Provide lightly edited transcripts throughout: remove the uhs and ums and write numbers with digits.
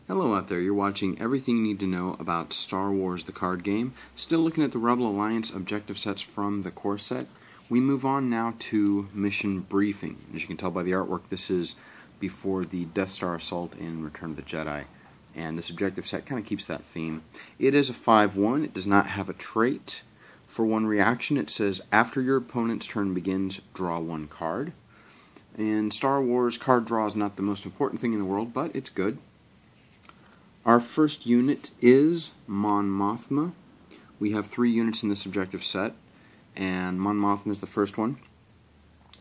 Hello out there, you're watching everything you need to know about Star Wars the card game. Still looking at the Rebel Alliance objective sets from the core set. We move on now to mission briefing. As you can tell by the artwork, this is before the Death Star assault in Return of the Jedi. And this objective set kind of keeps that theme. It is a 5/1, it does not have a trait. For one reaction, it says, after your opponent's turn begins, draw one card. In Star Wars, card draw is not the most important thing in the world, but it's good. Our first unit is Mon Mothma. We have 3 units in this objective set, and Mon Mothma is the first one.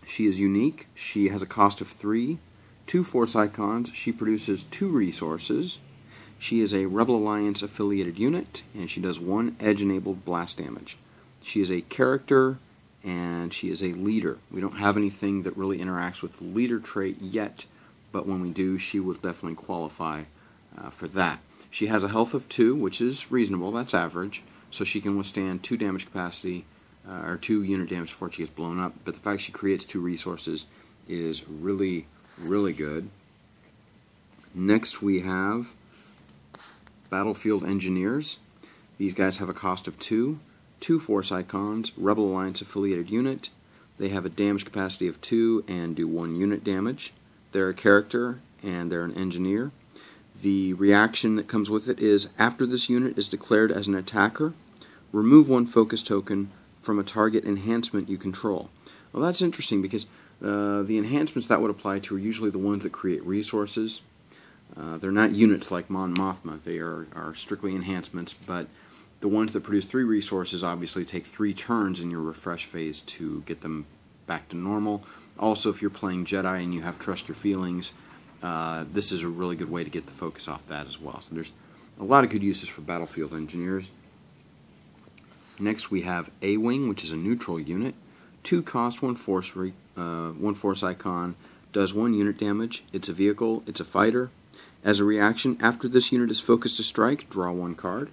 She is unique. She has a cost of 3, 2 Force icons. She produces 2 resources. She is a Rebel Alliance affiliated unit, and she does 1 edge-enabled blast damage. She is a character, and she is a leader. We don't have anything that really interacts with the leader trait yet, but when we do, she will definitely qualify for that. She has a health of 2, which is reasonable, that's average, so she can withstand 2 damage capacity, or 2 unit damage before she gets blown up, but the fact she creates 2 resources is really, really good. Next we have Battlefield Engineers. These guys have a cost of 2, 2 Force icons, Rebel Alliance affiliated unit. They have a damage capacity of 2 and do 1 unit damage. They're a character and they're an engineer. The reaction that comes with it is, after this unit is declared as an attacker, remove 1 focus token from a target enhancement you control. Well, that's interesting because the enhancements that would apply to are usually the ones that create resources. They're not units like Mon Mothma. They are strictly enhancements, but the ones that produce 3 resources obviously take 3 turns in your refresh phase to get them back to normal. Also, if you're playing Jedi and you have Trust Your Feelings, this is a really good way to get the focus off that as well. So there's a lot of good uses for Battlefield Engineers. Next we have A-Wing, which is a neutral unit. 2 cost, 1 force icon, does 1 unit damage. It's a vehicle, it's a fighter. As a reaction, after this unit is focused to strike, draw 1 card.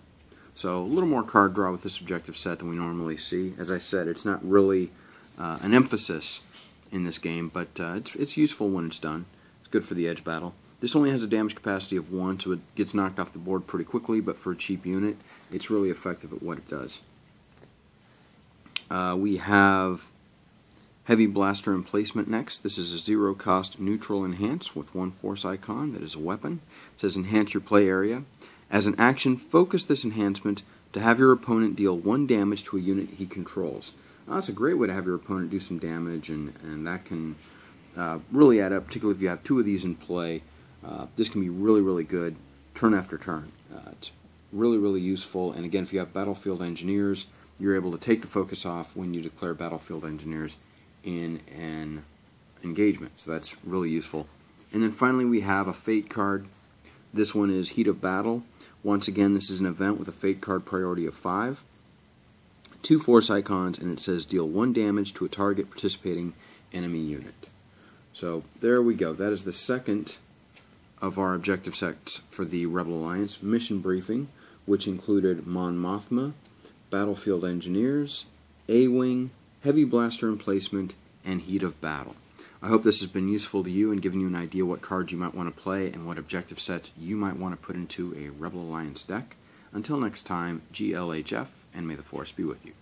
So a little more card draw with this objective set than we normally see. As I said, it's not really an emphasis in this game, but it's useful when it's done. Good for the edge battle. This only has a damage capacity of 1, so it gets knocked off the board pretty quickly, but for a cheap unit, it's really effective at what it does. We have Heavy Blaster Emplacement next. This is a 0 cost neutral enhance with 1 force icon that is a weapon. It says enhance your play area. As an action, focus this enhancement to have your opponent deal 1 damage to a unit he controls. That's a great way to have your opponent do some damage, and that can really add up, particularly if you have 2 of these in play. This can be really, really good turn after turn. It's really, really useful, and again, if you have Battlefield Engineers, you're able to take the focus off when you declare Battlefield Engineers in an engagement, so that's really useful. And then finally we have a Fate card. This one is Heat of Battle. Once again, this is an event with a Fate card priority of 5. 2 force icons, and it says deal 1 damage to a target participating enemy unit. So there we go. That is the second of our objective sets for the Rebel Alliance mission briefing, which included Mon Mothma, Battlefield Engineers, A-Wing, Heavy Blaster Emplacement, and Heat of Battle. I hope this has been useful to you and given you an idea what cards you might want to play and what objective sets you might want to put into a Rebel Alliance deck. Until next time, GLHF, and may the Force be with you.